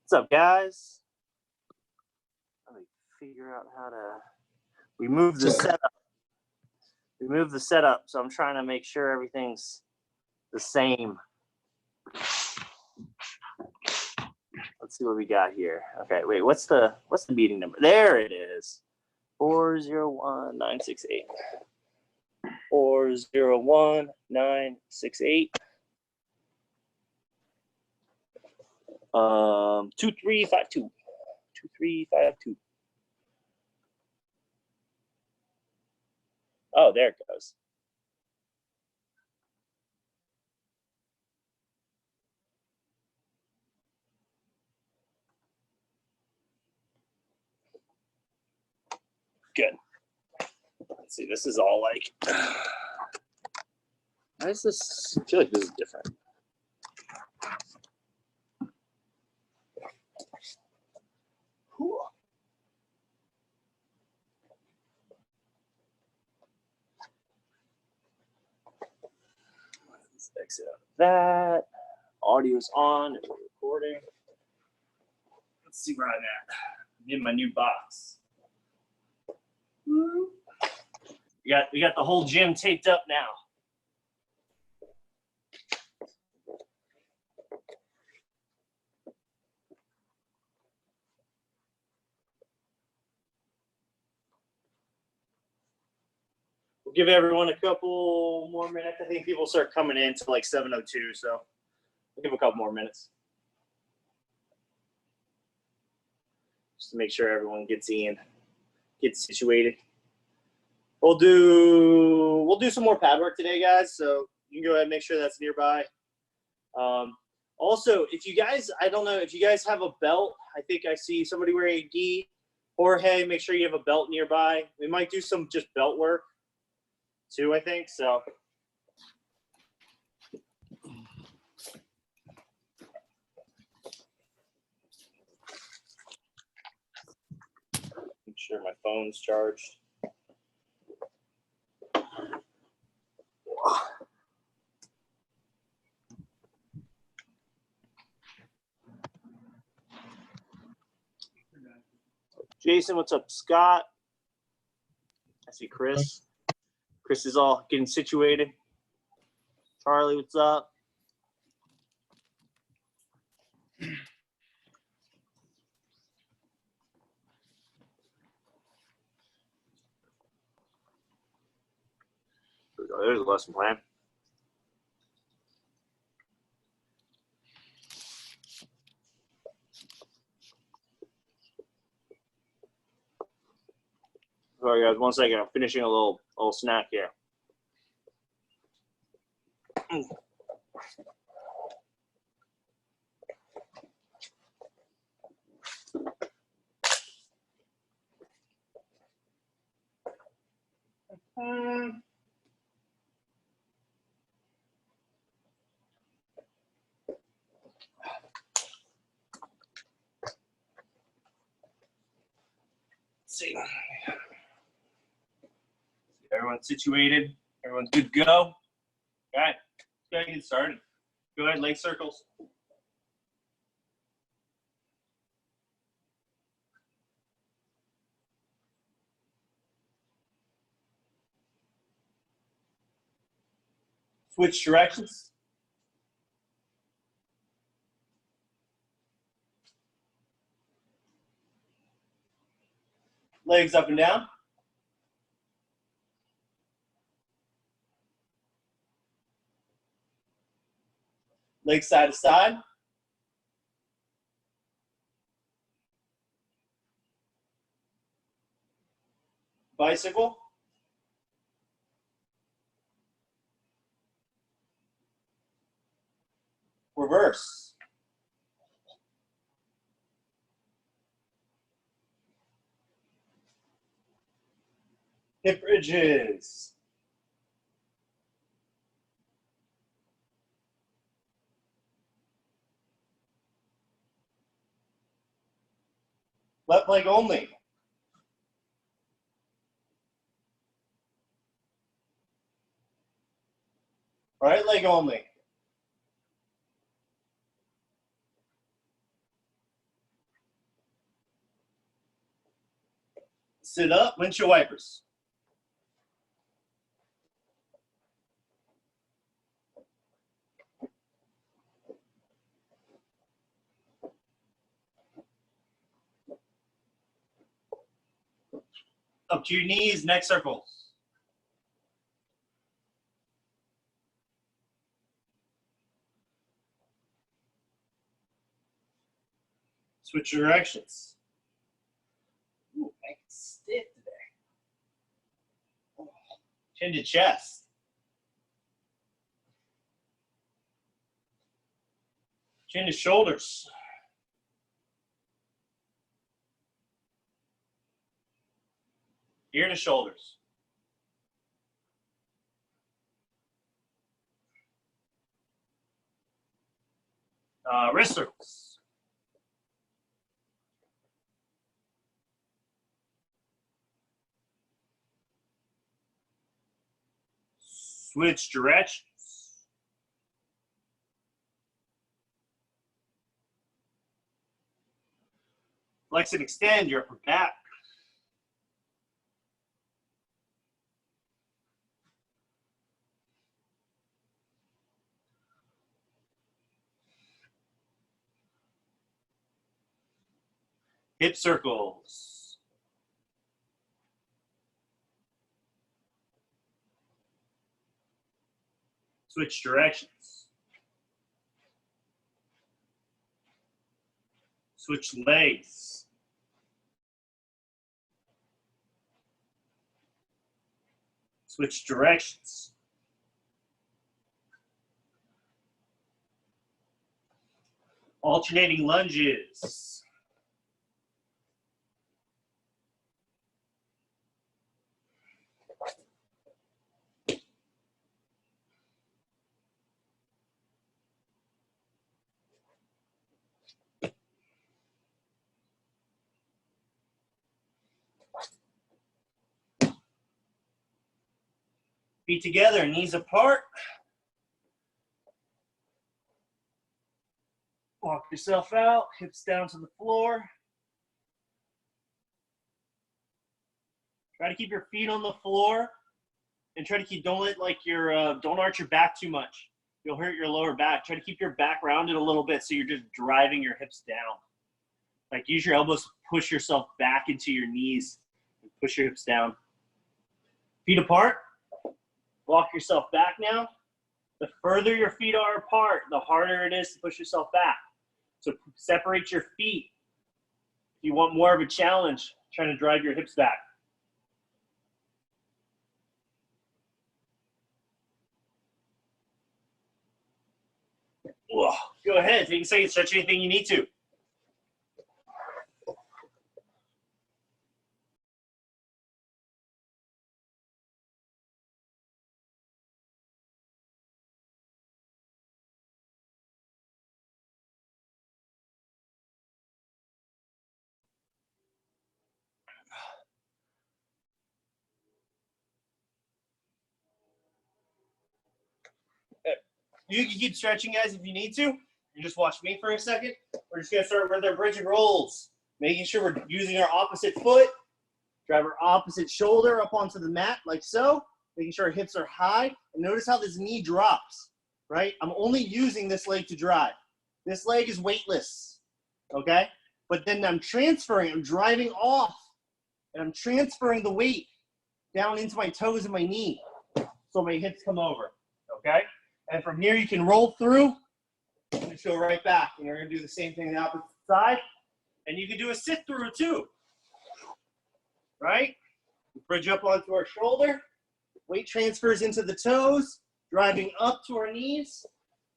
What's up, guys? Let me figure out how to. We moved the setup. We moved the setup, so I'm trying to make sure everything's the same. Let's see what we got here. Okay, wait. What's the meeting number? There it is. 401-968. 401-968. 2352. 2352. Oh, there it goes. Good. Let's see. This is all like. Why is this? I feel like this is different. Let's exit out of that. Audio's on. We're recording. Let's see where I'm at. I'm in my new box. We got the whole gym taped up now. We'll give everyone a couple more minutes. I think people start coming in to like 7:02, so we'll give a couple more minutes. Just to make sure everyone gets in, gets situated. We'll do some more pad work today, guys. So you can go ahead and make sure that's nearby. Also, if you guys, I don't know, if you guys have a belt, I think I see somebody wearing a gi. Jorge, make sure you have a belt nearby. We might do some just belt work too, I think. So. Make sure my phone's charged. Jason, what's up? Scott. I see Chris. Chris is all getting situated. Charlie, what's up? There's the lesson plan. Sorry, guys. 1 second. I'm finishing a little snack here. Let's see. Everyone's situated. Everyone's good to go. All right. Let's go ahead and get started. Go ahead, leg circles. Switch directions. Legs up and down. Legs side to side. Bicycle. Reverse. Hip bridges. Left leg only. Right leg only. Sit up, windshield wipers. Up to your knees, neck circles. Switch directions. Ooh, I can stiff today. Chin to chest. Chin to shoulders. Ear to shoulders. Wrist circles. Switch directions. Flex and extend your upper back. Hip circles. Switch directions. Switch legs. Switch directions. Alternating lunges. Feet together, knees apart. Walk yourself out, hips down to the floor. Try to keep your feet on the floor and try to keep, don't arch your back too much. You'll hurt your lower back. Try to keep your back rounded a little bit so you're just driving your hips down. Like use your elbows to push yourself back into your knees and push your hips down. Feet apart. Walk yourself back now. The further your feet are apart, the harder it is to push yourself back. So separate your feet. If you want more of a challenge, trying to drive your hips back. Go ahead, take a second, stretch anything you need to. You can keep stretching, guys, if you need to. You just watch me for a second. We're just going to start with our bridge and rolls. Making sure we're using our opposite foot. Drive our opposite shoulder up onto the mat like so. Making sure our hips are high. And notice how this knee drops, right? I'm only using this leg to drive. This leg is weightless, okay? But then I'm transferring, I'm driving off. And I'm transferring the weight down into my toes and my knee. So my hips come over, okay? And from here, you can roll through and just go right back. And you're going to do the same thing on the opposite side. And you can do a sit through too, right? Bridge up onto our shoulder. Weight transfers into the toes, driving up to our knees.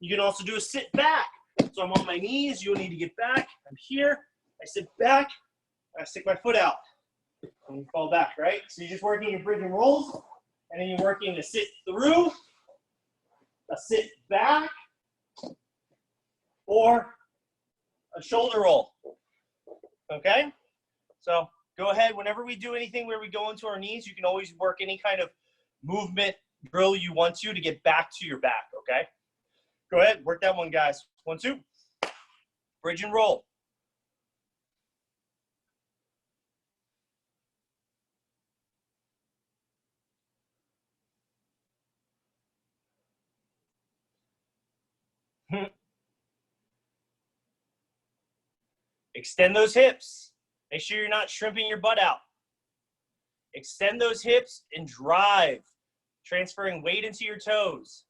You can also do a sit back. So I'm on my knees. You'll need to get back. I'm here. I sit back. I stick my foot out. And you fall back, right? So you're just working your bridge and rolls. And then you're working a sit through, a sit back, or a shoulder roll, okay? So go ahead, whenever we do anything where we go into our knees, you can always work any kind of movement drill you want to get back to your back, okay? Go ahead, work that one, guys. 1, 2, bridge and roll. Extend those hips. Make sure you're not shrimping your butt out. Extend those hips and drive, transferring weight into your toes.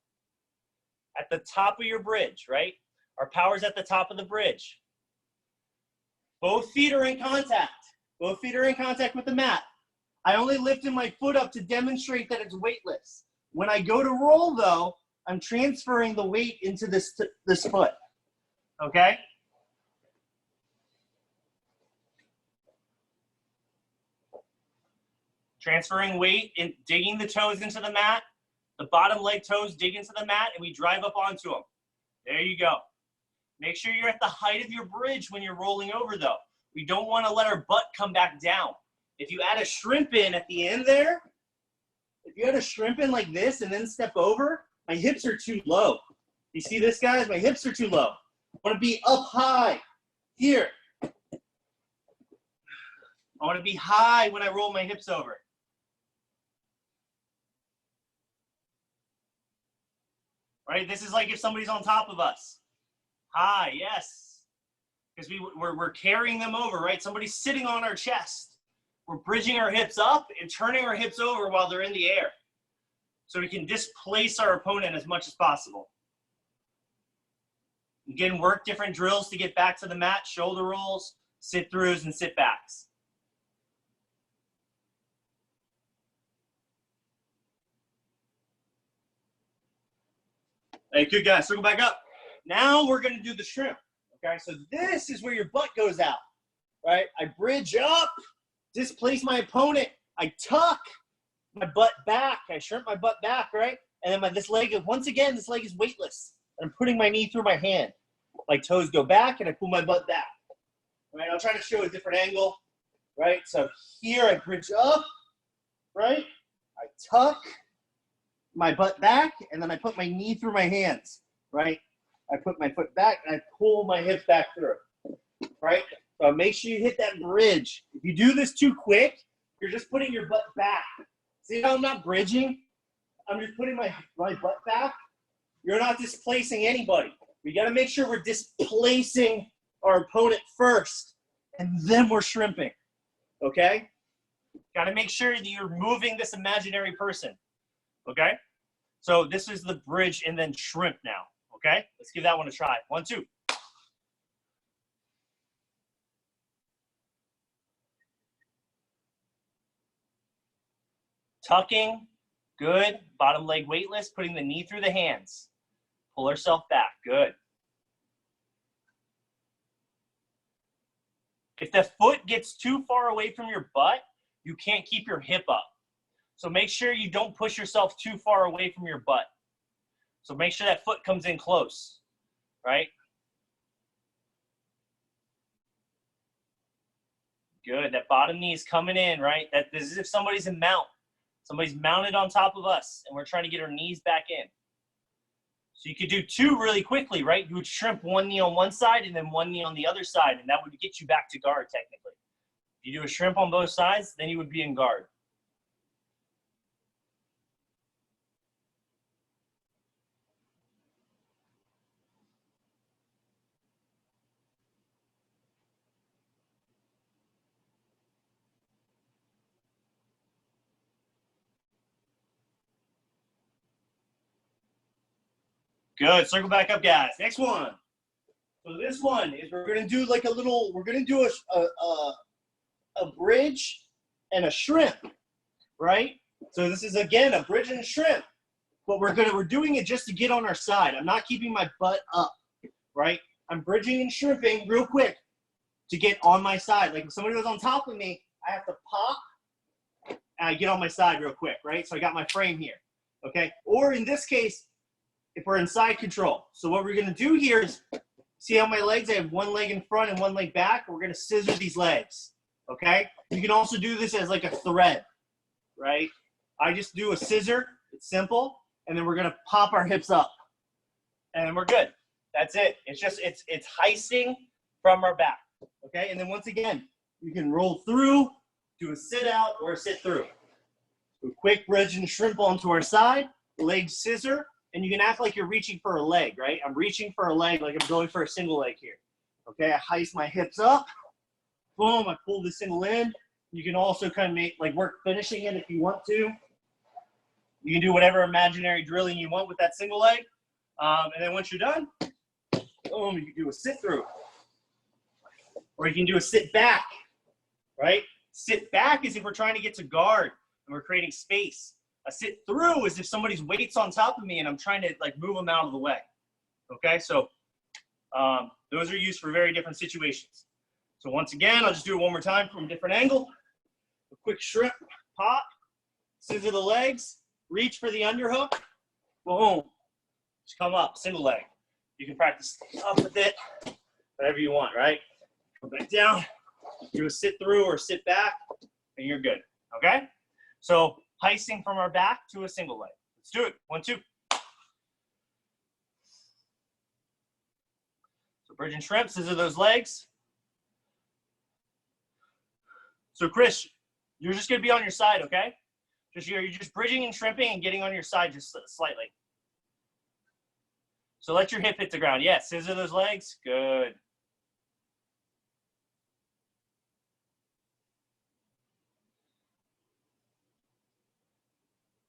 At the top of your bridge, right? Our power's at the top of the bridge. Both feet are in contact. Both feet are in contact with the mat. I only lifted my foot up to demonstrate that it's weightless. When I go to roll, though, I'm transferring the weight into this foot, okay? Transferring weight and digging the toes into the mat. The bottom leg toes dig into the mat, and we drive up onto them. There you go. Make sure you're at the height of your bridge when you're rolling over, though. We don't want to let our butt come back down. If you add a shrimp in at the end there, if you add a shrimp in like this and then step over, my hips are too low. You see this, guys? My hips are too low. I want to be up high here. I want to be high when I roll my hips over. Right? This is like if somebody's on top of us. High, yes. Because we're carrying them over, right? Somebody's sitting on our chest. We're bridging our hips up and turning our hips over while they're in the air. So we can displace our opponent as much as possible. Again, work different drills to get back to the mat, shoulder rolls, sit-throughs, and sit-backs. Hey, good guys, circle back up. Now we're gonna do the shrimp, okay? So this is where your butt goes out, right? I bridge up, displace my opponent, I tuck my butt back, I shrimp my butt back, right? And then this leg, once again, this leg is weightless. I'm putting my knee through my hand. My toes go back and I pull my butt back. Right, I'll try to show a different angle, right? So here I bridge up, right? I tuck my butt back and then I put my knee through my hands, right? I put my foot back and I pull my hips back through, right? So make sure you hit that bridge. If you do this too quick, you're just putting your butt back. See how I'm not bridging? I'm just putting my butt back. You're not displacing anybody. We got to make sure we're displacing our opponent first, and then we're shrimping, okay? Got to make sure that you're moving this imaginary person, okay? So this is the bridge and then shrimp now, okay? Let's give that one a try. 1, 2. Tucking, good. Bottom leg weightless, putting the knee through the hands. Pull herself back, good. If the foot gets too far away from your butt, you can't keep your hip up. So make sure you don't push yourself too far away from your butt. So make sure that foot comes in close, right? Good, that bottom knee is coming in, right? This is if somebody's in mount. Somebody's mounted on top of us, and we're trying to get our knees back in. So you could do 2 really quickly, right? You would shrimp one knee on one side and then one knee on the other side, and that would get you back to guard technically. If you do a shrimp on both sides, then you would be in guard. Good, circle back up, guys. Next one. So this one is we're gonna do like we're gonna do a bridge and a shrimp, right? So this is again a bridge and a shrimp, but we're doing it just to get on our side. I'm not keeping my butt up, right? I'm bridging and shrimping real quick to get on my side. Like if somebody was on top of me, I have to pop and I get on my side real quick, right? So I got my frame here, okay? Or in this case, if we're in side control. So what we're gonna do here is, see how my legs, I have one leg in front and one leg back? We're gonna scissor these legs, okay? You can also do this as like a thread, right? I just do a scissor, it's simple, and then we're gonna pop our hips up. And we're good, that's it. It's just, it's heisting from our back, okay? And then once again, you can roll through, do a sit out or a sit through. A quick bridge and shrimp onto our side, leg scissor, and you can act like you're reaching for a leg, right? I'm reaching for a leg like I'm going for a single leg here, Okay, I heist my hips up. Boom, I pull the single in. You can also kind of make, like, work finishing it if you want to. You can do whatever imaginary drilling you want with that single leg. And then once you're done, boom, you can do a sit through. Or you can do a sit back, right? Sit back is if we're trying to get to guard and we're creating space. A sit through is if somebody's weight's on top of me and I'm trying to, like, move them out of the way. Okay, so those are used for very different situations. So once again, I'll just do it one more time from a different angle. A quick shrimp, pop, scissor the legs, reach for the underhook, boom. Just come up, single leg. You can practice up with it, whatever you want, right? Go back down, do a sit through or sit back, and you're good, okay? So heisting from our back to a single leg. Let's do it, 1, 2. So bridge and shrimp, scissor those legs. So Chris, you're just gonna be on your side, okay? You're just bridging and shrimping and getting on your side just slightly. So let your hip hit the ground. Yes, scissor those legs. Good.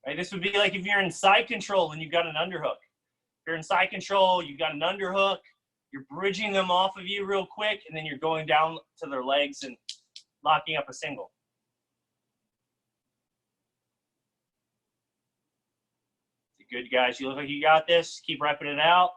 Right, this would be like if you're in side control and you've got an underhook. If you're in side control, you've got an underhook, you're bridging them off of you real quick, and then you're going down to their legs and locking up a single. Good, guys. You look like you got this. Keep repping it out.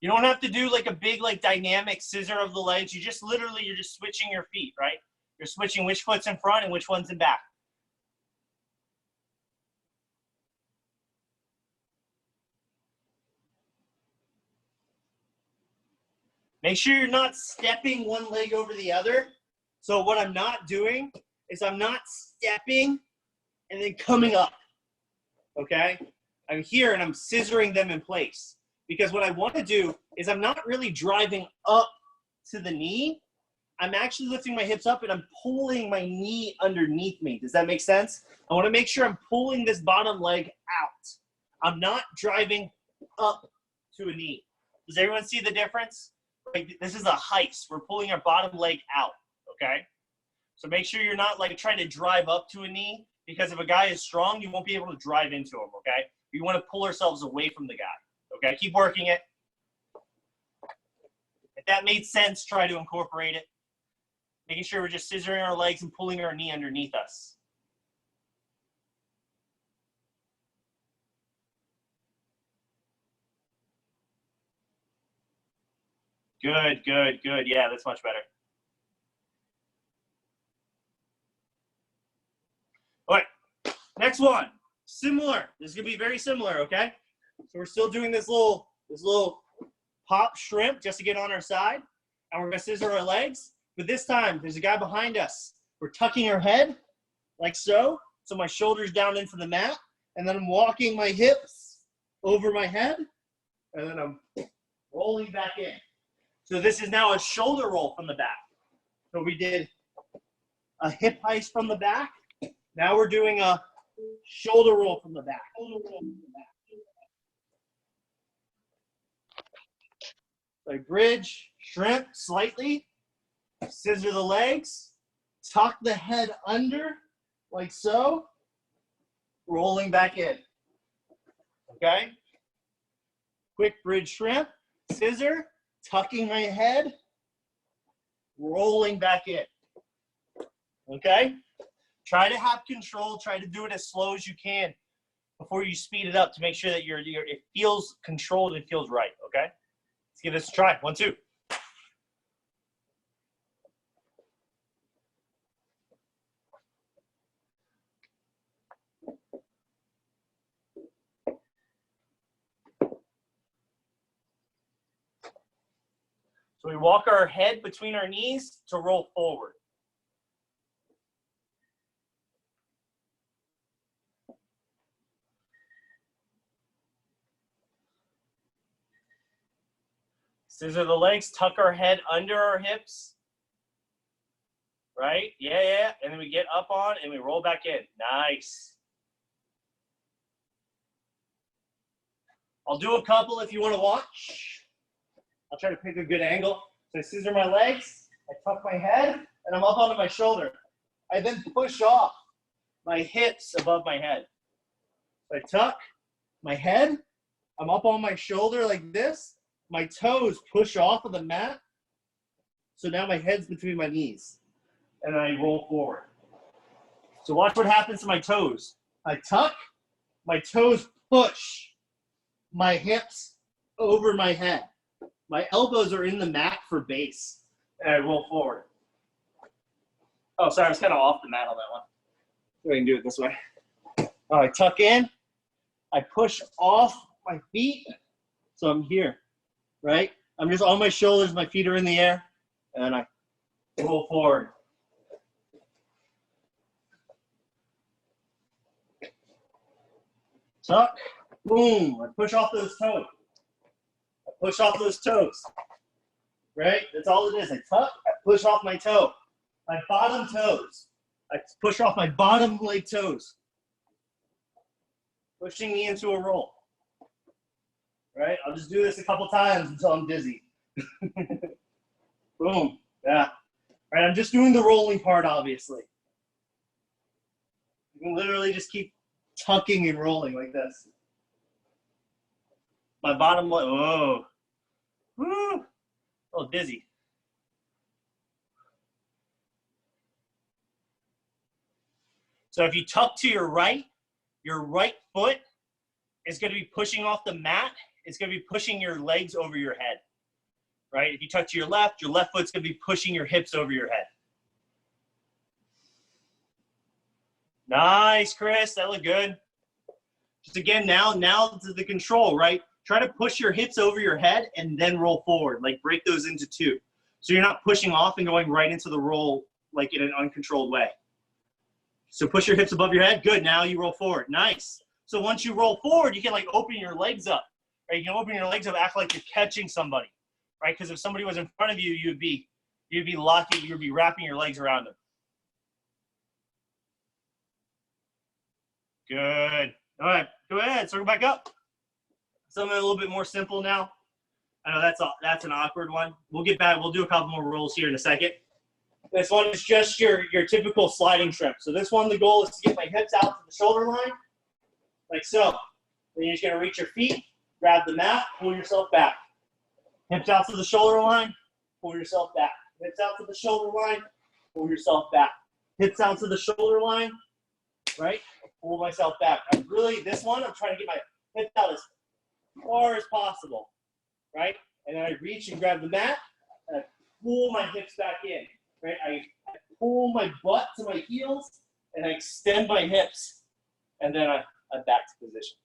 You don't have to do like a big, like, dynamic scissor of the legs. You just literally, you're just switching your feet, right? You're switching which foot's in front and which one's in back. Make sure you're not stepping one leg over the other. So what I'm not doing is I'm not stepping and then coming up, okay? I'm here and I'm scissoring them in place. Because what I want to do is I'm not really driving up to the knee. I'm actually lifting my hips up and I'm pulling my knee underneath me. Does that make sense? I want to make sure I'm pulling this bottom leg out. I'm not driving up to a knee. Does everyone see the difference? Like, this is a heist. We're pulling our bottom leg out, okay? So make sure you're not, like, trying to drive up to a knee, because if a guy is strong, you won't be able to drive into him, okay? We want to pull ourselves away from the guy, okay? Keep working it. If that made sense, try to incorporate it. Making sure we're just scissoring our legs and pulling our knee underneath us. Good, good, good. Yeah, that's much better. All right, next one. Similar. This is gonna be very similar, okay? So we're still doing this little pop shrimp just to get on our side, and we're gonna scissor our legs. But this time, there's a guy behind us. We're tucking our head like so. So my shoulders down into the mat, and then I'm walking my hips over my head, and then I'm rolling back in. So this is now a shoulder roll from the back. So we did a hip heist from the back. Now we're doing a shoulder roll from the back. So I bridge, shrimp slightly, scissor the legs, tuck the head under like so, rolling back in. Okay? Quick bridge shrimp, scissor, tucking my head, rolling back in. Okay? Try to have control. Try to do it as slow as you can before you speed it up to make sure that it feels controlled and feels right. Okay? Let's give this a try. 1, 2. So we walk our head between our knees to roll forward. Scissor the legs, tuck our head under our hips. Right? Yeah, yeah. And then we get up on and we roll back in. Nice. I'll do a couple if you want to watch. I'll try to pick a good angle. So I scissor my legs, I tuck my head, and I'm up onto my shoulder. I then push off my hips above my head. So I tuck my head, I'm up on my shoulder like this. My toes push off of the mat. So now my head's between my knees. And I roll forward. So watch what happens to my toes. I tuck, my toes push my hips over my head. My elbows are in the mat for base. And I roll forward. Oh, sorry, I was kind of off the mat on that one. So I can do it this way. I tuck in. I push off my feet. So I'm here, right? I'm just on my shoulders. My feet are in the air. And I roll forward. Tuck. Boom. I push off those toes. I push off those toes. Right? That's all it is. I tuck. I push off my toe. My bottom toes. I push off my bottom leg toes. Pushing me into a roll. Right? I'll just do this a couple times until I'm dizzy. Boom. Yeah. Right, I'm just doing the rolling part, obviously. You can literally just keep tucking and rolling like this. My bottom leg. Whoa. Woo. Oh, dizzy. So if you tuck to your right foot is going to be pushing off the mat. It's going to be pushing your legs over your head, right? If you tuck to your left foot's going to be pushing your hips over your head. Nice, Chris. That looked good. Just again, now to the control, right? Try to push your hips over your head and then roll forward. Like break those into two. So you're not pushing off and going right into the roll like in an uncontrolled way. So push your hips above your head. Good. Now you roll forward. Nice. So once you roll forward, you can like open your legs up. Right? You can open your legs up, act like you're catching somebody. Right? Because if somebody was in front of you, you'd be locking, you'd be wrapping your legs around them. Good. All right. Go ahead. Circle back up. Something a little bit more simple now. I know that's an awkward one. We'll get back. We'll do a couple more rolls here in a second. This one is just your typical sliding shrimp. So this one, the goal is to get my hips out to the shoulder line, like so. Then you're just going to reach your feet, grab the mat, pull yourself back. Hips out to the shoulder line, pull yourself back. Hips out to the shoulder line, pull yourself back. Hips out to the shoulder line, right? Pull myself back. This one, I'm trying to get my hips out as far as possible, right? And then I reach and grab the mat, and I pull my hips back in. Right, I pull my butt to my heels and I extend my hips, and then I'm back to position.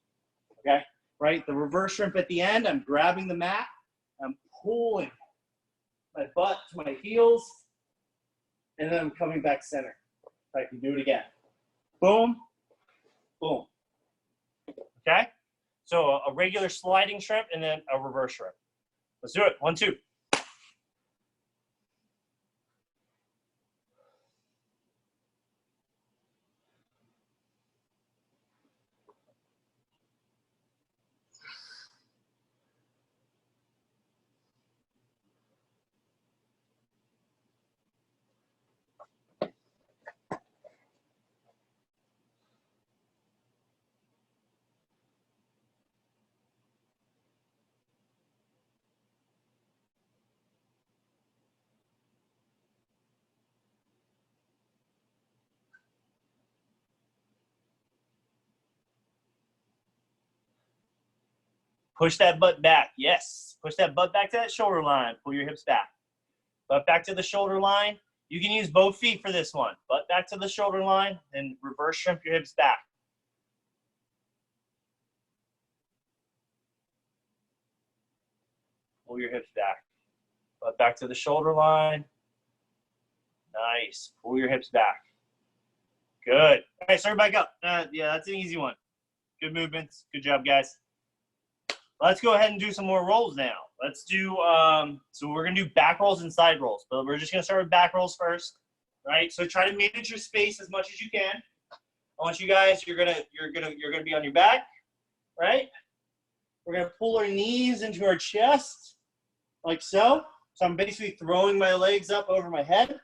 Okay, right? The reverse shrimp at the end. I'm grabbing the mat. I'm pulling my butt to my heels, and then I'm coming back center. I can do it again. Boom, boom. Okay, so a regular sliding shrimp and then a reverse shrimp. Let's do it. 1, 2. Push that butt back. Yes. Push that butt back to that shoulder line. Pull your hips back. Butt back to the shoulder line. You can use both feet for this one. Butt back to the shoulder line and reverse shrimp your hips back. Pull your hips back. Butt back to the shoulder line. Nice. Pull your hips back. Good. All right, start back up. Yeah, that's an easy one. Good movements. Good job, guys. Let's go ahead and do some more rolls now. Let's do, so we're going to do back rolls and side rolls, but we're just going to start with back rolls first, right? So try to manage your space as much as you can. I want you guys, you're going to be on your back, right? We're going to pull our knees into our chest, like so. So I'm basically throwing my legs up over my head.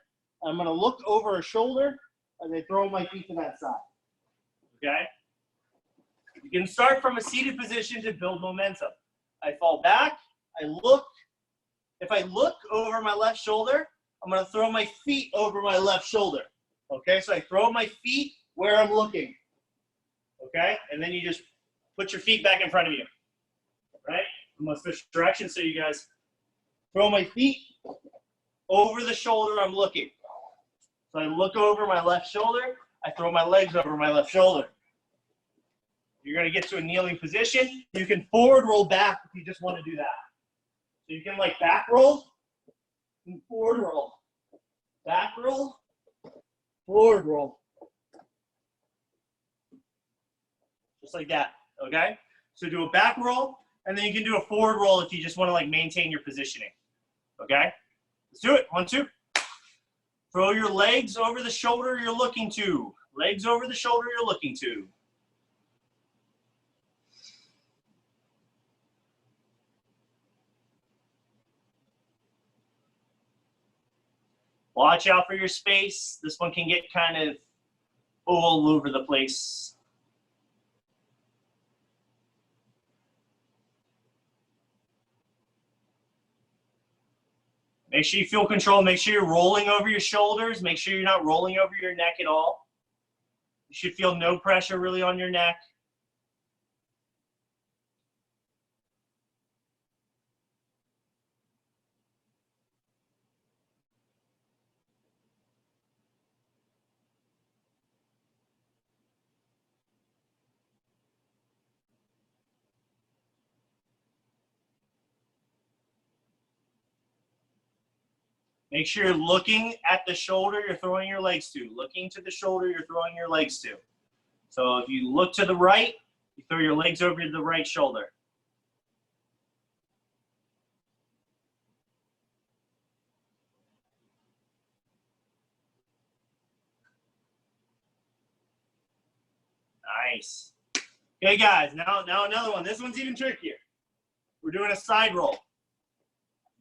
I'm going to look over a shoulder as I throw my feet to that side. Okay? You can start from a seated position to build momentum. I fall back. I look. If I look over my left shoulder, I'm going to throw my feet over my left shoulder. Okay? So I throw my feet where I'm looking. Okay? And then you just put your feet back in front of you. Right? I'm going to switch directions so you guys throw my feet over the shoulder I'm looking. So I look over my left shoulder. I throw my legs over my left shoulder. You're going to get to a kneeling position. You can forward roll back if you just want to do that. So you can like back roll and forward roll. Back roll, forward roll. Just like that, okay? So do a back roll, and then you can do a forward roll if you just want to like maintain your positioning, okay? Let's do it, 1, 2. Throw your legs over the shoulder you're looking to. Legs over the shoulder you're looking to. Watch out for your space. This one can get kind of all over the place. Make sure you feel control. Make sure you're rolling over your shoulders. Make sure you're not rolling over your neck at all. You should feel no pressure really on your neck. Make sure you're looking at the shoulder you're throwing your legs to. Looking to the shoulder you're throwing your legs to. So if you look to the right, you throw your legs over to the right shoulder. Nice. Okay, guys, now another one. This one's even trickier. We're doing a side roll.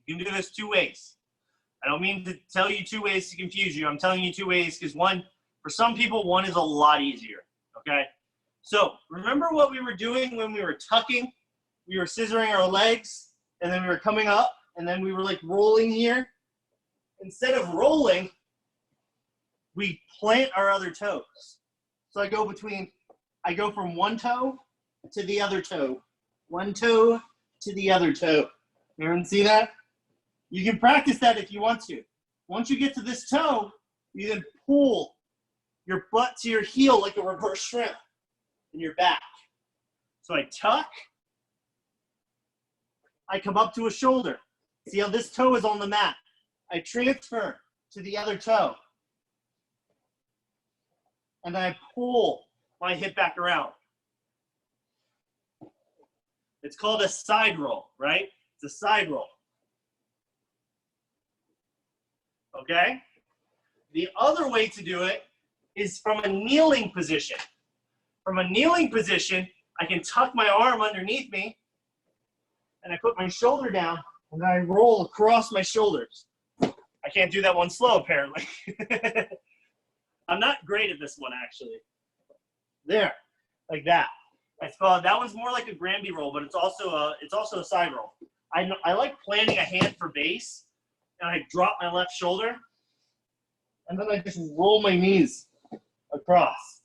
You can do this 2 ways. I don't mean to tell you 2 ways to confuse you. I'm telling you 2 ways because one, for some people, one is a lot easier, okay? So remember what we were doing when we were tucking? We were scissoring our legs, and then we were coming up, and then we were like rolling here. Instead of rolling, we plant our other toes. So I go from one toe to the other toe. One toe to the other toe. Everyone see that? You can practice that if you want to. Once you get to this toe, you then pull your butt to your heel like a reverse shrimp in your back. So I tuck. I come up to a shoulder. See how this toe is on the mat. I transfer to the other toe. And then I pull my hip back around. It's called a side roll, right? It's a side roll. Okay? The other way to do it is from a kneeling position. From a kneeling position, I can tuck my arm underneath me, and I put my shoulder down, and I roll across my shoulders. I can't do that one slow, apparently. I'm not great at this one, actually. There, like that. That one's more like a Granby roll, but it's also a side roll. I like planting a hand for base, and I drop my left shoulder, and then I just roll my knees across.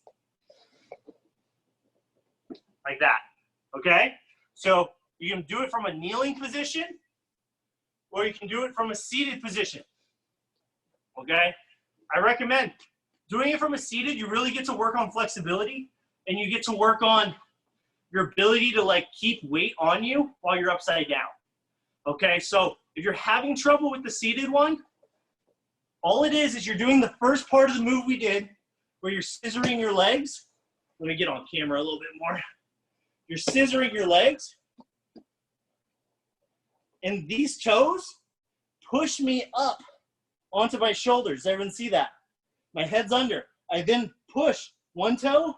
Like that, okay? So you can do it from a kneeling position, or you can do it from a seated position, okay? I recommend doing it from a seated. You really get to work on flexibility, and you get to work on your ability to like keep weight on you while you're upside down, okay? So if you're having trouble with the seated one, all it is you're doing the first part of the move we did where you're scissoring your legs. Let me get on camera a little bit more. You're scissoring your legs. And these toes push me up onto my shoulders. Everyone see that? My head's under. I then push one toe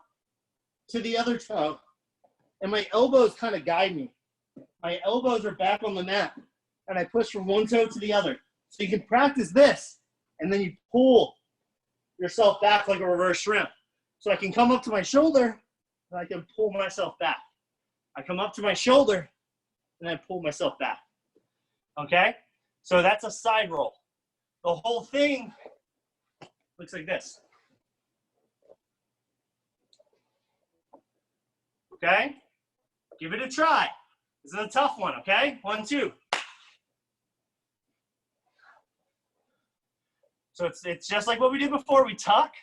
to the other toe. And my elbows kind of guide me. my elbows are back on the mat, and I push from one toe to the other. So you can practice this, and then you pull yourself back like a reverse shrimp. So I can come up to my shoulder, and I can pull myself back. I come up to my shoulder, and I pull myself back. Okay? So that's a side roll. The whole thing looks like this. Okay? Give it a try. This is a tough one, okay? 1, 2. So it's just like what we did before. We tuck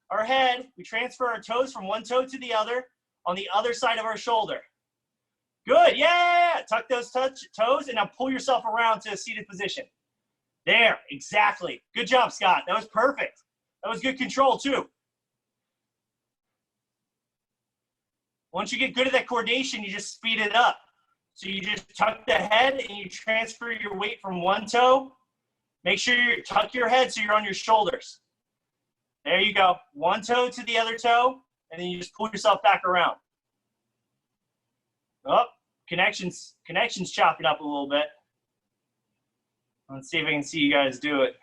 our head. We transfer our toes from one toe to the other on the other side of our shoulder. Good, yeah! Tuck those toes and now pull yourself around to a seated position. There, exactly. Good job, Scott. That was perfect. That was good control, too. Once you get good at that coordination, you just speed it up. So you just tuck the head and you transfer your weight from one toe. Make sure you tuck your head so you're on your shoulders. There you go. One toe to the other toe, and then you just pull yourself back around. Oh, connection's chopping up a little bit. Let's see if I can see you guys do it.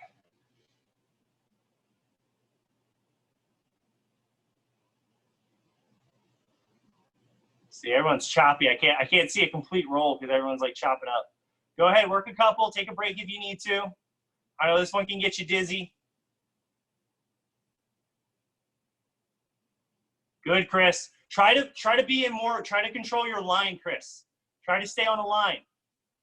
See, everyone's choppy. I can't see a complete roll because everyone's like chopping up. Go ahead, work a couple, take a break if you need to. I know this one can get you dizzy. Good, Chris. Try to be in more, try to control your line, Chris. Try to stay on the line.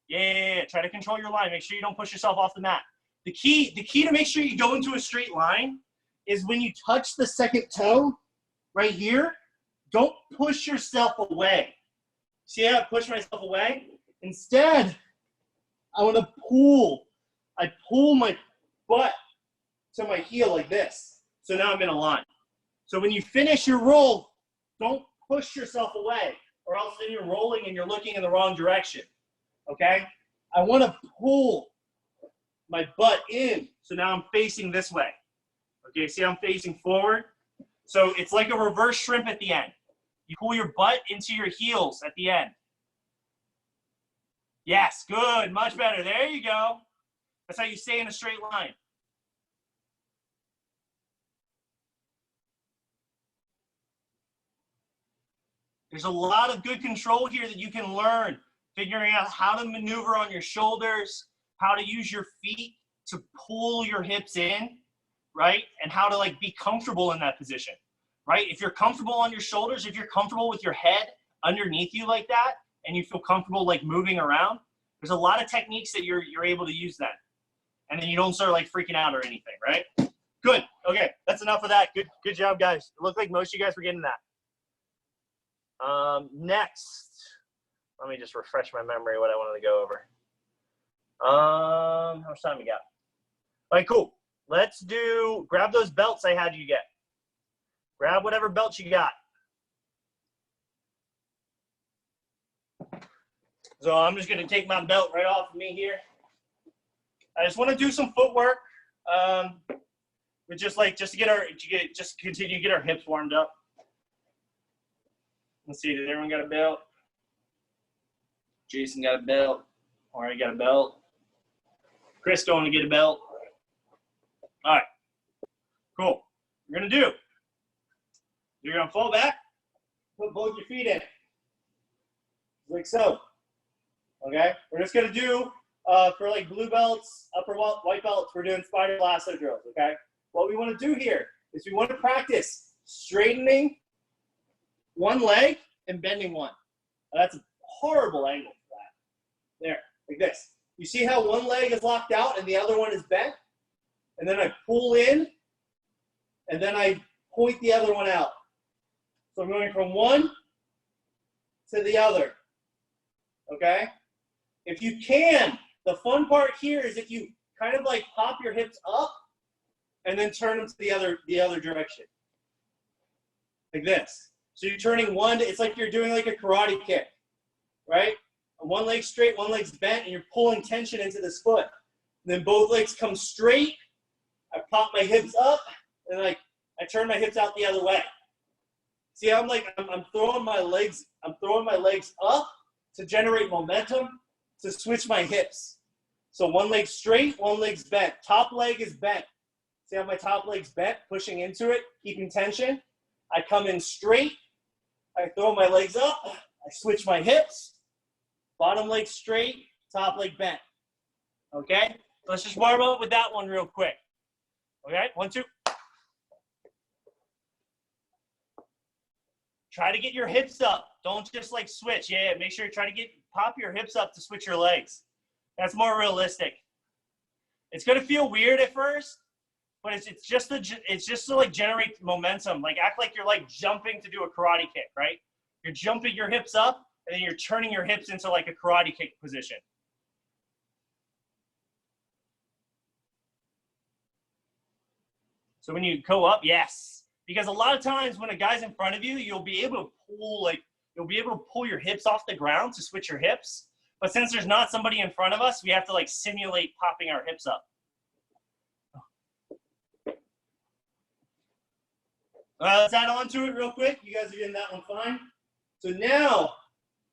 Yeah. Try to control your line. Make sure you don't push yourself off the mat. The key to make sure you go into a straight line is when you touch the second toe right here, don't push yourself away. See how I push myself away? Instead, I want to pull. I pull my butt to my heel like this. So now I'm in a line. So when you finish your roll, don't push yourself away, or else then you're rolling and you're looking in the wrong direction. Okay? I want to pull my butt in. So now I'm facing this way. Okay, see how I'm facing forward? So it's like a reverse shrimp at the end. You pull your butt into your heels at the end. Yes, good, much better. There you go. That's how you stay in a straight line. There's a lot of good control here that you can learn, figuring out how to maneuver on your shoulders, how to use your feet to pull your hips in, right? And how to like be comfortable in that position, right? If you're comfortable on your shoulders, if you're comfortable with your head underneath you like that, and you feel comfortable like moving around, there's a lot of techniques that you're able to use then. And then you don't start like freaking out or anything, right? Good. Okay, that's enough of that. Good job, guys. It looked like most of you guys were getting that. Next, let me just refresh my memory what I wanted to go over. How much time we got? All right, cool. Let's grab those belts I had you get. Grab whatever belts you got. So I'm just going to take my belt right off of me here. I just want to do some footwork. But just continue to get our hips warmed up. Let's see, did everyone got a belt? Jason got a belt. Ari got a belt. Chris going to get a belt. All right, cool. We're going to do, you're going to fall back, put both your feet in, like so. Okay, we're just going to do, for like blue belts, upper white belts, we're doing spider lasso drills, okay? What we want to do here is we want to practice straightening one leg and bending one. Now, that's a horrible angle for that. There, like this. You see how one leg is locked out and the other one is bent? And then I pull in, and then I point the other one out. So I'm going from one to the other, okay? If you can, the fun part here is if you kind of like pop your hips up and then turn them to the other direction, like this. So you're turning one, it's like you're doing like a karate kick, right? One leg's straight, one leg's bent, and you're pulling tension into this foot. And then both legs come straight. I pop my hips up, and I turn my hips out the other way. See how I'm throwing my legs up to generate momentum to switch my hips. So one leg's straight, one leg's bent. Top leg is bent. See how my top leg's bent, pushing into it, keeping tension. I come in straight. I throw my legs up. I switch my hips. Bottom leg straight, top leg bent. Okay? Let's just warm up with that one real quick. Okay? 1, 2. Try to get your hips up. Don't just like switch. Yeah, make sure you try to pop your hips up to switch your legs. That's more realistic. It's gonna feel weird at first, but it's just to like generate momentum. Like act like you're like jumping to do a karate kick, right? You're jumping your hips up and then you're turning your hips into like a karate kick position. So when you go up, yes. Because a lot of times when a guy's in front of you, you'll be able to pull your hips off the ground to switch your hips. But since there's not somebody in front of us, we have to like simulate popping our hips up. Let's add on to it real quick. You guys are getting that one fine. So now,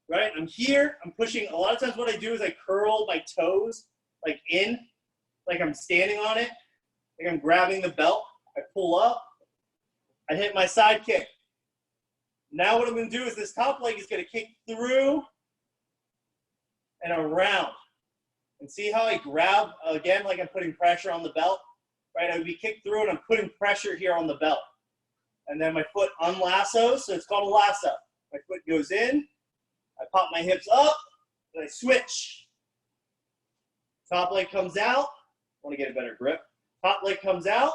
right, I'm here. I'm pushing. A lot of times what I do is I curl my toes like in, like I'm standing on it. Like I'm grabbing the belt. I pull up. I hit my side kick. Now what I'm going to do is this top leg is going to kick through and around. And see how I grab, again, like I'm putting pressure on the belt? Right, I would be kicked through and I'm putting pressure here on the belt. And then my foot unlassos, so it's called a lasso. My foot goes in, I pop my hips up, and I switch. Top leg comes out. I want to get a better grip. Top leg comes out.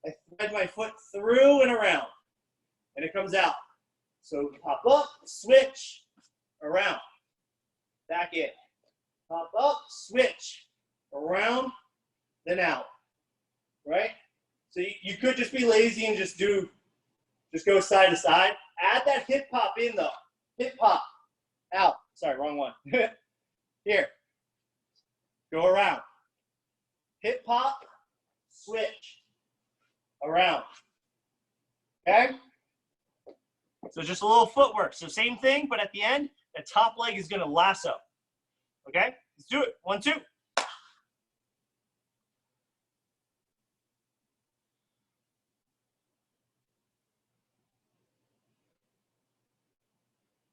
I thread my foot through and around, and it comes out. So pop up, switch, around, back in. Pop up, switch, around, then out, right? So you could just be lazy and just go side to side. Add that hip pop in though. Hip pop, out. Sorry, wrong one. Here, go around. Hip pop, switch, around. Okay? So just a little footwork. So same thing, but at the end, the top leg is gonna lasso. Okay? Let's do it. 1, 2.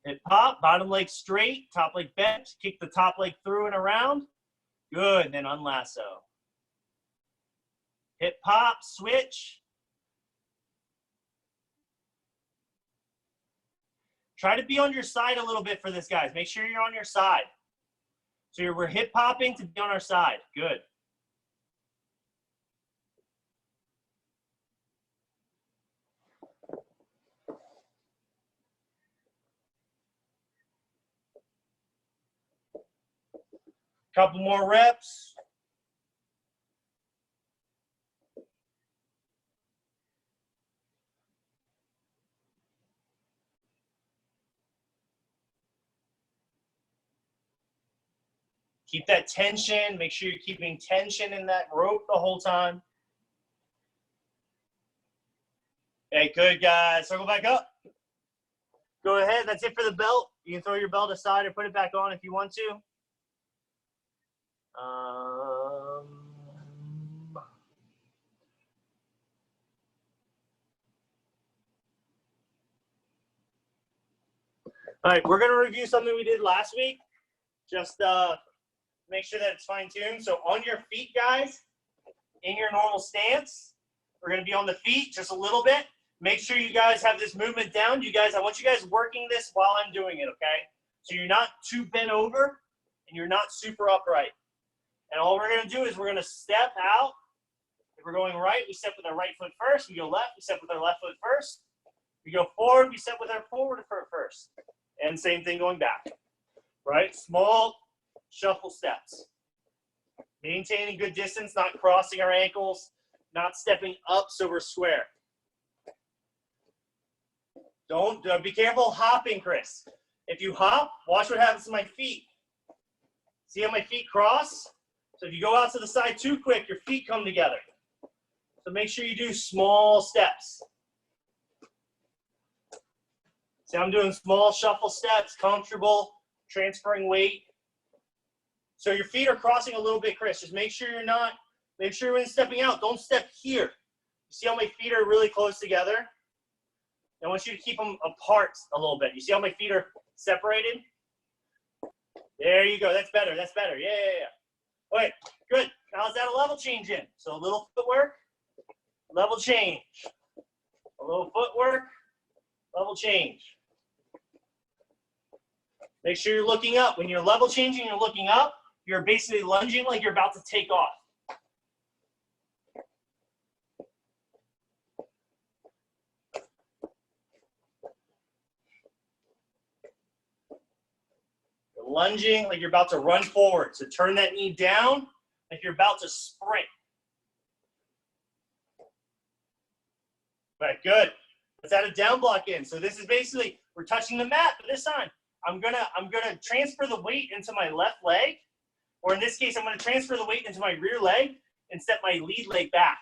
Hip pop, bottom leg straight, top leg bent, kick the top leg through and around. Good, and then unlasso. Hip pop, switch. Try to be on your side a little bit for this, guys. Make sure you're on your side. So we're hip popping to be on our side. Good. Couple more reps. Keep that tension. Make sure you're keeping tension in that rope the whole time. Okay, good, guys. Circle back up. Go ahead. That's it for the belt. You can throw your belt aside or put it back on if you want to. All right, we're going to review something we did last week. Just make sure that it's fine-tuned. So on your feet, guys, in your normal stance, we're going to be on the feet just a little bit. Make sure you guys have this movement down. I want you guys working this while I'm doing it, okay? So you're not too bent over and you're not super upright. And all we're going to do is we're going to step out. If we're going right, we step with our right foot first. We go left, we step with our left foot first. We go forward, we step with our forward foot first. And same thing going back, right? Small shuffle steps. Maintaining good distance, not crossing our ankles, not stepping up so we're square. Don't be careful hopping, Chris. If you hop, watch what happens to my feet. See how my feet cross? So if you go out to the side too quick, your feet come together. So make sure you do small steps. See, I'm doing small shuffle steps, comfortable, transferring weight. So your feet are crossing a little bit, Chris. Just make sure when stepping out, don't step here. You see how my feet are really close together? I want you to keep them apart a little bit. You see how my feet are separated? There you go. That's better. That's better. Yeah. Okay, good. Now let's add a level change in. So a little footwork, level change. A little footwork, level change. Make sure you're looking up. When you're level changing, you're looking up. You're basically lunging like you're about to take off. You're lunging like you're about to run forward. So turn that knee down like you're about to sprint. Right, good. Let's add a down block in. So this is basically, we're touching the mat, but this time I'm gonna transfer the weight into my left leg, or in this case, I'm gonna transfer the weight into my rear leg and step my lead leg back.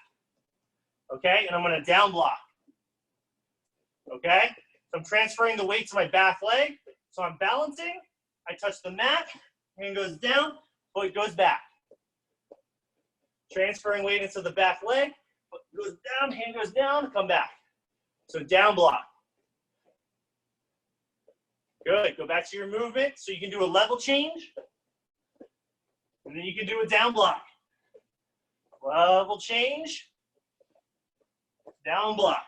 Okay, and I'm gonna down block. Okay, so I'm transferring the weight to my back leg. So I'm balancing, I touch the mat, hand goes down, foot goes back. Transferring weight into the back leg, foot goes down, hand goes down, come back. So down block. Good, go back to your movement. So you can do a level change, and then you can do a down block. Level change, down block.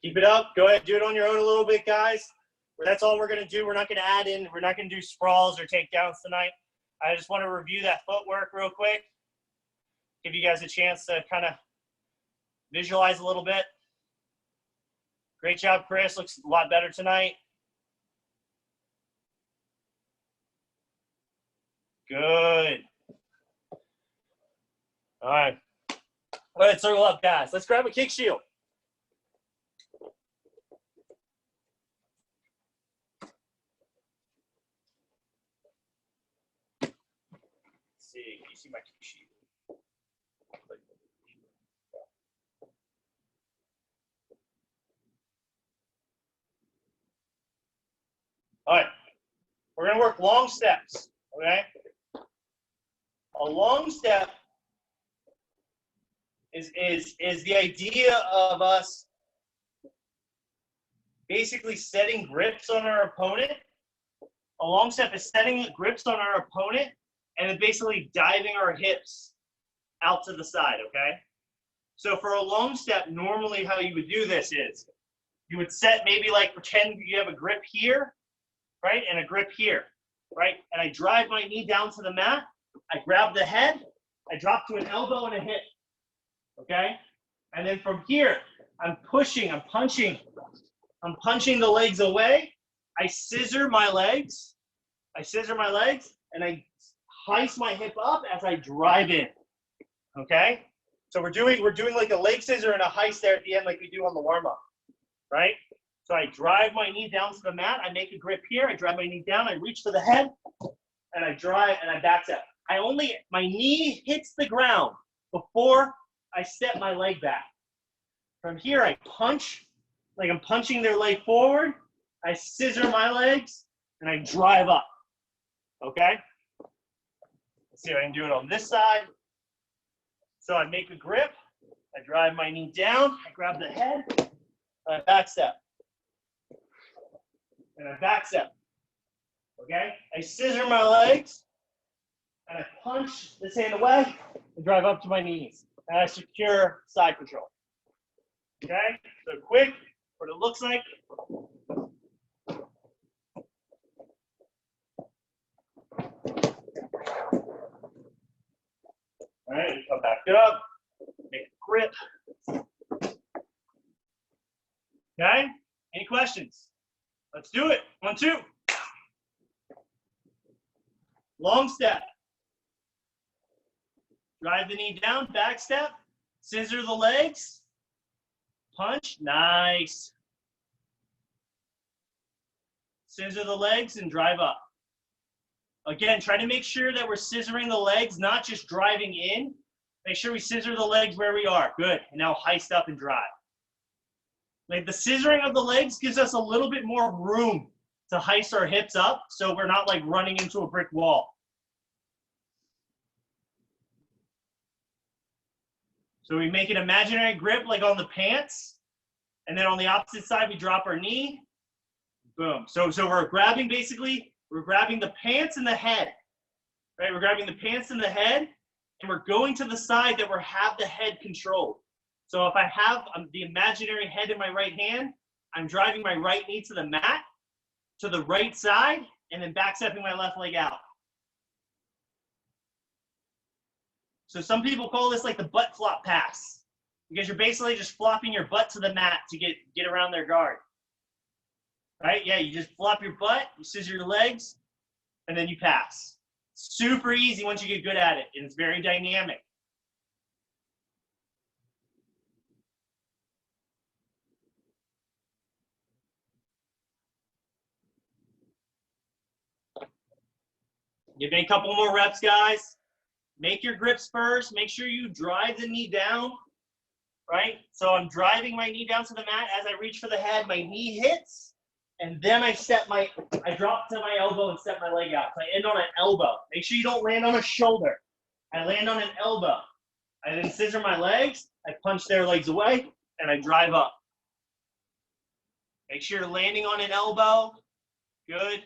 Keep it up. Go ahead, do it on your own a little bit, guys. That's all we're going to do. We're not going to add in, we're not going to do sprawls or takedowns tonight. I just want to review that footwork real quick. Give you guys a chance to kind of visualize a little bit. Great job, Chris. Looks a lot better tonight. Good. All right. All right, circle up, guys. Let's grab a kick shield. See, can you see my kick shield? All right, we're gonna work long steps, okay? A long step is the idea of us basically setting grips on our opponent. A long step is setting grips on our opponent and then basically diving our hips out to the side, okay? So for a long step, normally how you would do this is you would set maybe like pretend you have a grip here, right? And a grip here, right? And I drive my knee down to the mat. I grab the head. I drop to an elbow and a hip, okay? And then from here, I'm pushing, I'm punching the legs away. I scissor my legs. And I heist my hip up as I drive in, okay? So we're doing like a leg scissor and a heist there at the end like we do on the warm-up, right? So I drive my knee down to the mat. I make a grip here. I drive my knee down. I reach for the head, and I drive, and I back step. My knee hits the ground before I step my leg back. From here, I punch, like I'm punching their leg forward. I scissor my legs, and I drive up, okay? Let's see if I can do it on this side. So I make a grip. I drive my knee down. I grab the head, and I back step. And I back step, okay? I scissor my legs, and I punch this hand away and drive up to my knees. And I secure side control, okay? So quick, what it looks like. All right, come back up, make a grip. Okay, any questions? Let's do it. 1, 2. Long step. Drive the knee down, back step, scissor the legs, punch, nice. Scissor the legs and drive up. Again, try to make sure that we're scissoring the legs, not just driving in. Make sure we scissor the legs where we are. Good. And now heist up and drive. Like the scissoring of the legs gives us a little bit more room to heist our hips up so we're not like running into a brick wall. So we make an imaginary grip like on the pants, and then on the opposite side we drop our knee. Boom. So we're grabbing we're grabbing the pants and the head. Right? We're grabbing the pants and the head, and we're going to the side that we have the head controlled. So if I have the imaginary head in my right hand, I'm driving my right knee to the mat, to the right side, and then back stepping my left leg out. So some people call this like the butt flop pass, because you're basically just flopping your butt to the mat to get around their guard. Right? Yeah, you just flop your butt, you scissor your legs, and then you pass. Super easy once you get good at it, and it's very dynamic. Give me a couple more reps, guys. Make your grips first. Make sure you drive the knee down, right? So I'm driving my knee down to the mat. As I reach for the head, my knee hits, and then I drop to my elbow and step my leg out. So I end on an elbow. Make sure you don't land on a shoulder. I land on an elbow. I then scissor my legs. I punch their legs away, and I drive up. Make sure you're landing on an elbow. Good.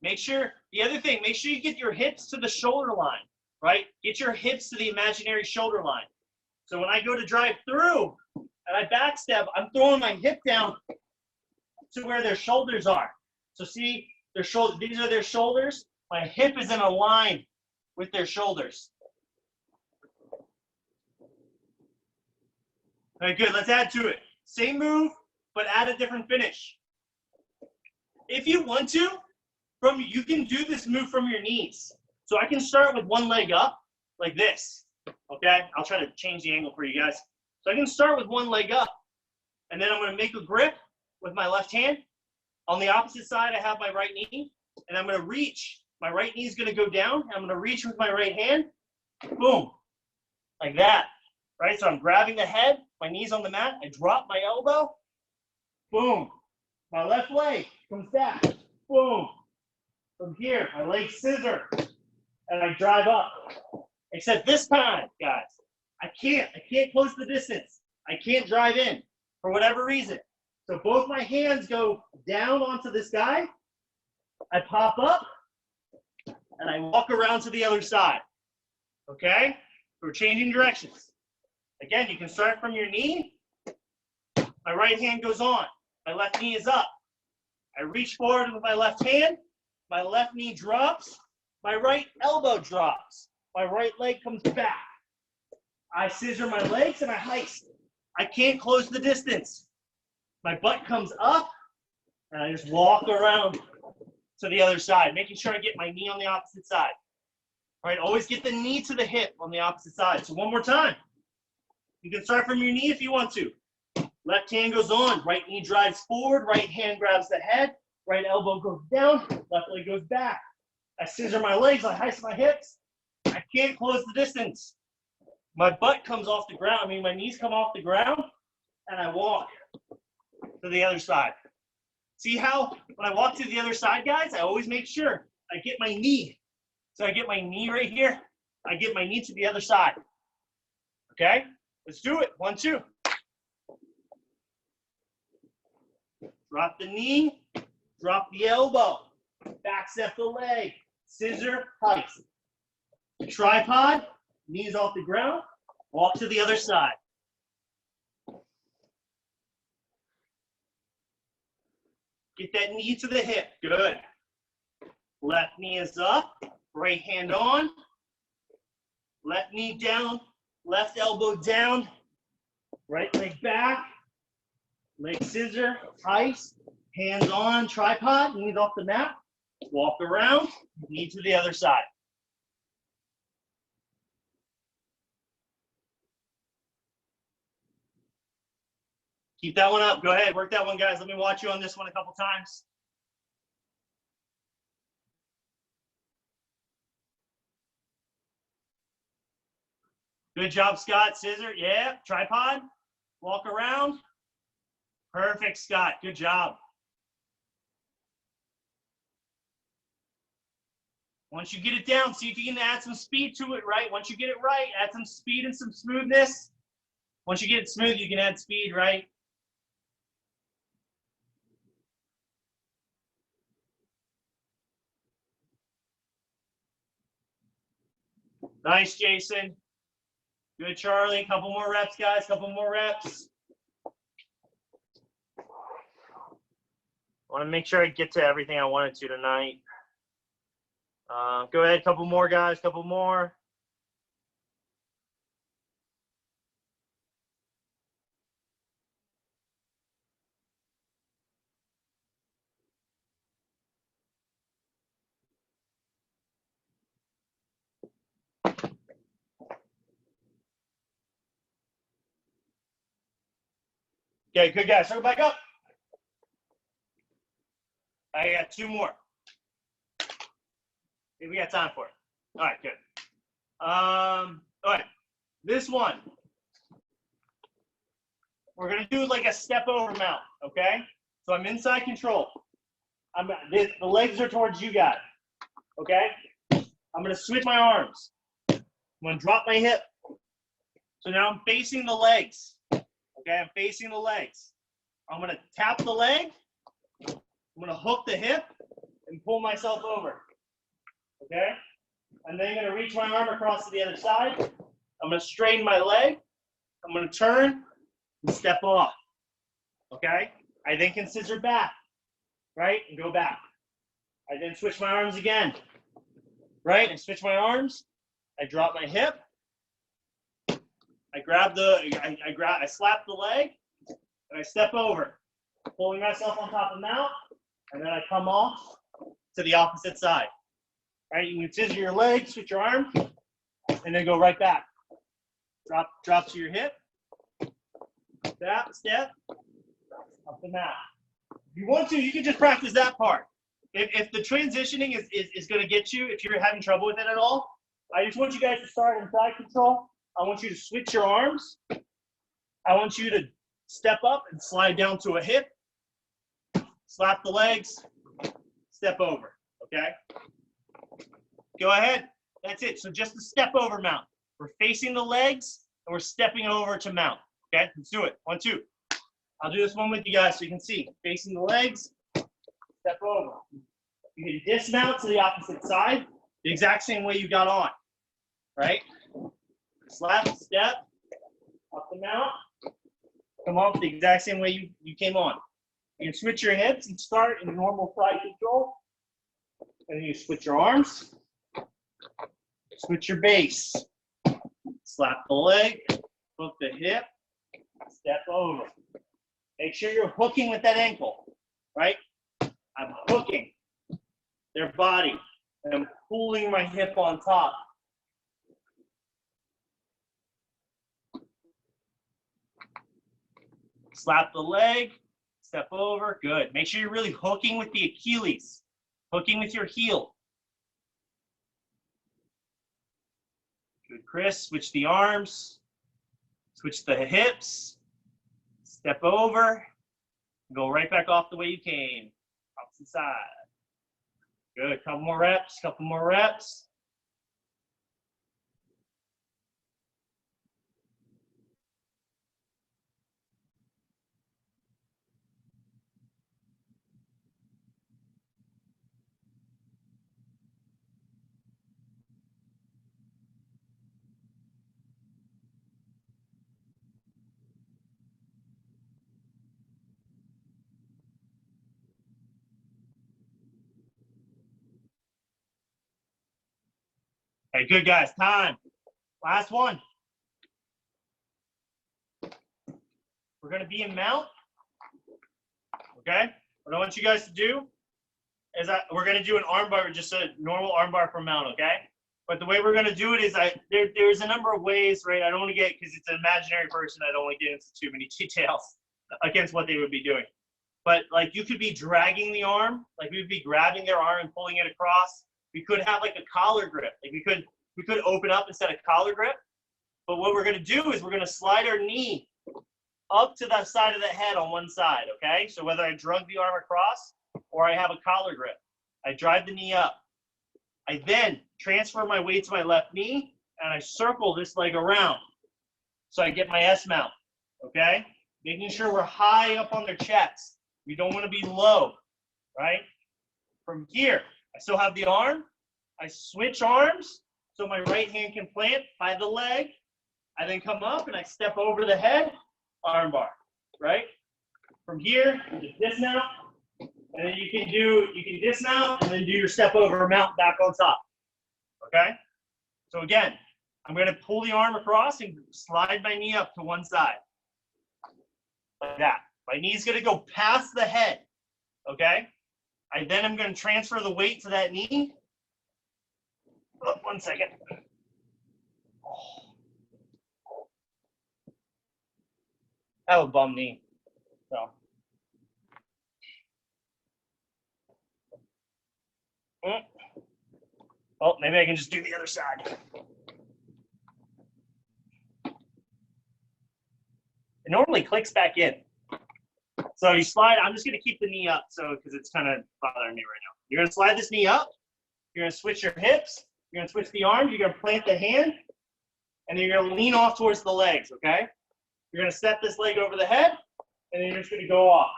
The other thing, make sure you get your hips to the shoulder line, right? Get your hips to the imaginary shoulder line. So when I go to drive through and I backstep, I'm throwing my hip down to where their shoulders are. So see, these are their shoulders. My hip is in a line with their shoulders. All right, good. Let's add to it. Same move, but add a different finish. If you want to, you can do this move from your knees. So I can start with one leg up, like this. Okay? I'll try to change the angle for you guys. So I can start with one leg up, and then I'm going to make a grip with my left hand. On the opposite side, I have my right knee, and I'm going to reach. My right knee is going to go down, and I'm going to reach with my right hand. Boom. Like that. Right? So I'm grabbing the head, my knee's on the mat, I drop my elbow. Boom. My left leg comes back. Boom. From here, my leg scissor, and I drive up. Except this time, guys, I can't close the distance. I can't drive in for whatever reason. So both my hands go down onto this guy. I pop up, and I walk around to the other side. Okay? We're changing directions. Again, you can start from your knee. My right hand goes on. My left knee is up. I reach forward with my left hand. My left knee drops. My right elbow drops. My right leg comes back. I scissor my legs and I heist. I can't close the distance. My butt comes up, and I just walk around to the other side, making sure I get my knee on the opposite side. All right, always get the knee to the hip on the opposite side. So one more time. You can start from your knee if you want to. Left hand goes on. Right knee drives forward. Right hand grabs the head. Right elbow goes down, left leg goes back. I scissor my legs, I heist my hips. I can't close the distance. My butt comes off the ground, my knees come off the ground, and I walk to the other side. See how when I walk to the other side, guys, I always make sure I get my knee. So I get my knee right here. I get my knee to the other side. Okay? Let's do it. 1, 2. Drop the knee. Drop the elbow, back step the leg, scissor, heist. Tripod, knees off the ground, walk to the other side. Get that knee to the hip, good. Left knee is up, right hand on, left knee down, left elbow down, right leg back, leg scissor, heist. Hands on tripod, knees off the mat, walk around, knee to the other side. Keep that one up. Go ahead, work that one, guys. Let me watch you on this one a couple times. Good job, Scott. Scissor, yeah, tripod, walk around, Perfect, Scott. Good job. Once you get it down, see if you can add some speed to it, right? Once you get it right, add some speed and some smoothness. Once you get it smooth, you can add speed, right? Nice, Jason. Good, Charlie. Couple more reps, guys. Couple more reps. I want to make sure I get to everything I wanted to tonight. Go ahead, couple more, guys. Couple more. Okay, good, guys. Circle back up. I got 2 more. If we got time for it. All right, good. All right, this one. We're gonna do like a step over mount, okay? So I'm inside control. The legs are towards you guys, okay? I'm gonna switch my arms. I'm gonna drop my hip. So now I'm facing the legs, okay? I'm facing the legs. I'm gonna tap the leg. I'm gonna hook the hip and pull myself over, okay? I'm then gonna reach my arm across to the other side. I'm gonna straighten my leg. I'm gonna turn and step off, okay? I then can scissor back, right, and go back. I then switch my arms again, right, and switch my arms. I drop my hip. I slap the leg, and I step over, pulling myself on top of mount, and then I come off to the opposite side. All right, you can scissor your leg, switch your arm, and then go right back. Drop to your hip. Step, up the mat. If you want to, you can just practice that part. If the transitioning is going to get you, if you're having trouble with it at all, I just want you guys to start in side control. I want you to switch your arms. I want you to step up and slide down to a hip. Slap the legs. Step over, okay? Go ahead. That's it. So just a step over mount. We're facing the legs, and we're stepping over to mount. Okay, let's do it. 1, 2. I'll do this one with you guys so you can see. Facing the legs, step over. You can dismount to the opposite side, the exact same way you got on, right? Slap, step, up the mount, come off the exact same way you came on. You can switch your hips and start in normal side control, and then you switch your arms, switch your base, slap the leg, hook the hip, step over. Make sure you're hooking with that ankle, right? I'm hooking their body, and I'm pulling my hip on top. Slap the leg, step over, good. Make sure you're really hooking with the Achilles, hooking with your heel. Good, Chris. Switch the arms, switch the hips, step over, go right back off the way you came, opposite side. Good, couple more reps, couple more reps. Okay, good guys, time. Last one. We're gonna be in mount, okay? What I want you guys to do is we're gonna do an arm bar, just a normal arm bar for mount, okay? But the way we're gonna do it is there's a number of ways, right? I don't wanna get, because it's an imaginary person, I don't wanna get into too many details against what they would be doing. But like you could be dragging the arm, like we would be grabbing their arm and pulling it across. We could have like a collar grip. Like we could open up instead of collar grip. But what we're gonna do is we're gonna slide our knee up to the side of the head on one side, okay? So whether I drug the arm across or I have a collar grip, I drive the knee up. I then transfer my weight to my left knee, and I circle this leg around. So I get my S mount, okay? Making sure we're high up on their chest. We don't want to be low, right? From here, I still have the arm. I switch arms so my right hand can plant by the leg. I then come up and I step over the head, arm bar, right? From here, just dismount, and then you can dismount and then do your step over mount back on top, okay? So again, I'm going to pull the arm across and slide my knee up to one side, like that. My knee's going to go past the head, okay? Then I'm going to transfer the weight to that knee. Oh, 1 second. I have a bum knee, so. Oh, maybe I can just do the other side. It normally clicks back in. So you slide, I'm just going to keep the knee up because it's kind of bothering me right now. You're going to slide this knee up. You're going to switch your hips. You're going to switch the arms. You're going to plant the hand. And then you're going to lean off towards the legs, okay? You're going to step this leg over the head. And then you're just going to go off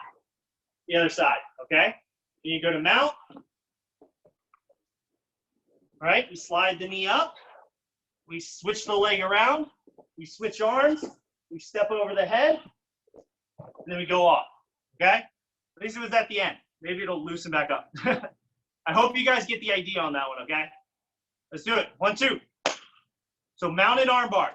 the other side, okay? Then you go to mount. All right, we slide the knee up. We switch the leg around. We switch arms. We step over the head. And then we go off, okay? At least it was at the end. Maybe it'll loosen back up. I hope you guys get the idea on that one, okay? Let's do it. 1, 2. So mounted arm bar.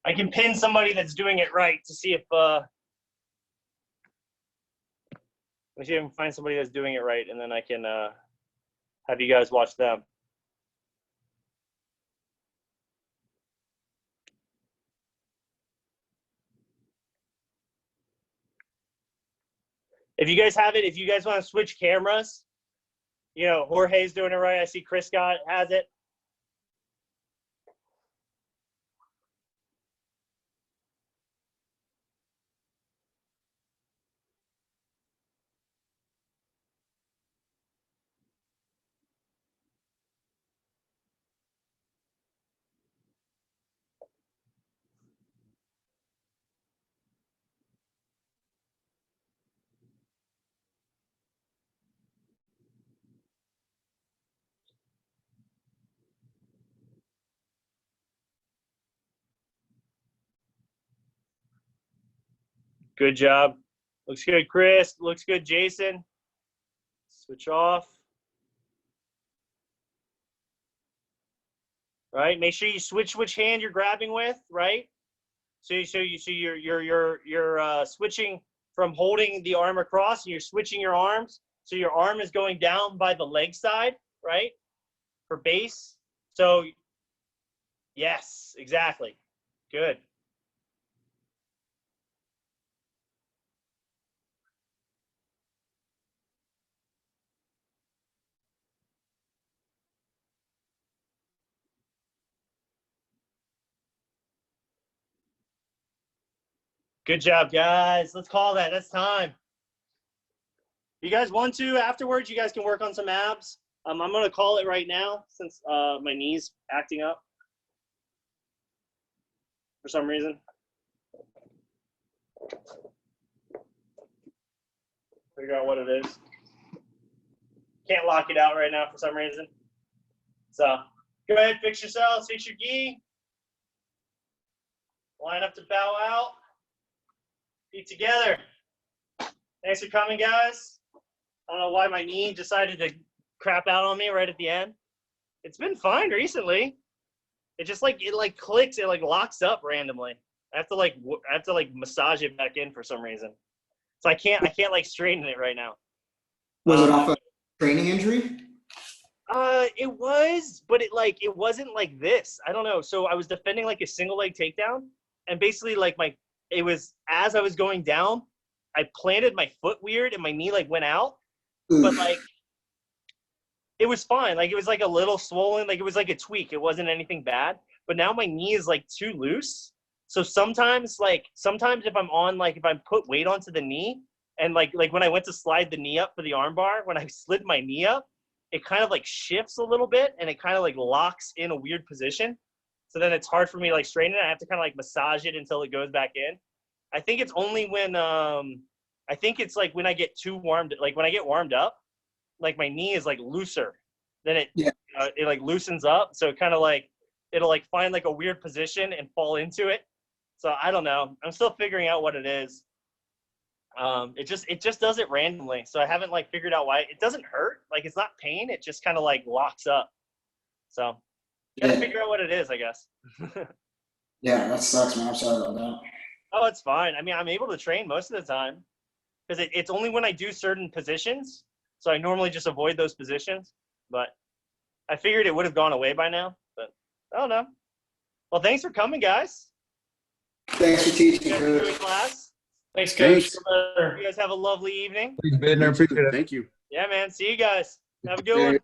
I can pin somebody that's doing it right to see if, let me see if I can find somebody that's doing it right, and then I can have you guys watch them. If you guys have it, if you guys want to switch cameras, you know, Jorge's doing it right. I see Chris Scott has it. Good job. Looks good, Chris. Looks good, Jason. Switch off. Right. Make sure you switch which hand you're grabbing with. Right. So you're switching from holding the arm across, and you're switching your arms. So your arm is going down by the leg side, right? For base. So yes, exactly. Good. Good job, guys. Let's call that. That's time. You guys want to afterwards? You guys can work on some abs. I'm going to call it right now since my knee's acting up for some reason. Figure out what it is. Can't lock it out right now for some reason. So go ahead, fix yourselves, fix your gi. Line up to bow out. Feet together. Thanks for coming, guys. I don't know why my knee decided to crap out on me right at the end. It's been fine recently. It just it clicks, it locks up randomly. I have to massage it back in for some reason. So I can't straighten it right now. Was it off a training injury? It was, but it wasn't like this. I don't know. So I was defending like a single leg takedown, and basically like it was as I was going down, I planted my foot weird and my knee like went out, but like it was fine. Like it was like a little swollen, like it was like a tweak. It wasn't anything bad. But now my knee is like too loose. So sometimes if I'm on if I put weight onto the knee and like when I went to slide the knee up for the arm bar, when I slid my knee up, it kind of like shifts a little bit and it kind of like locks in a weird position. So then it's hard for me to like straighten it. I have to kind of like massage it until it goes back in. I think it's only when I think it's like when I get too warmed, like when I get warmed up, like my knee is like looser, then it like loosens up. So it kind of like it'll like find like a weird position and fall into it. So I don't know. I'm still figuring out what it is. It just does it randomly. So I haven't like figured out why. It doesn't hurt. Like it's not pain. It just kind of like locks up. So gotta figure out what it is, I guess. Yeah, that sucks, man. I'm sorry about that. Oh, it's fine. I mean, I'm able to train most of the time because it's only when I do certain positions. So I normally just avoid those positions. But I figured it would have gone away by now. But I don't know. Well, thanks for coming, guys. Thanks for teaching, You guys enjoy Coach. class. Thanks, Coach. You guys have a lovely evening. Thanks, Bitner. Appreciate it. Thank you. Yeah, man. See you guys. Have a good one.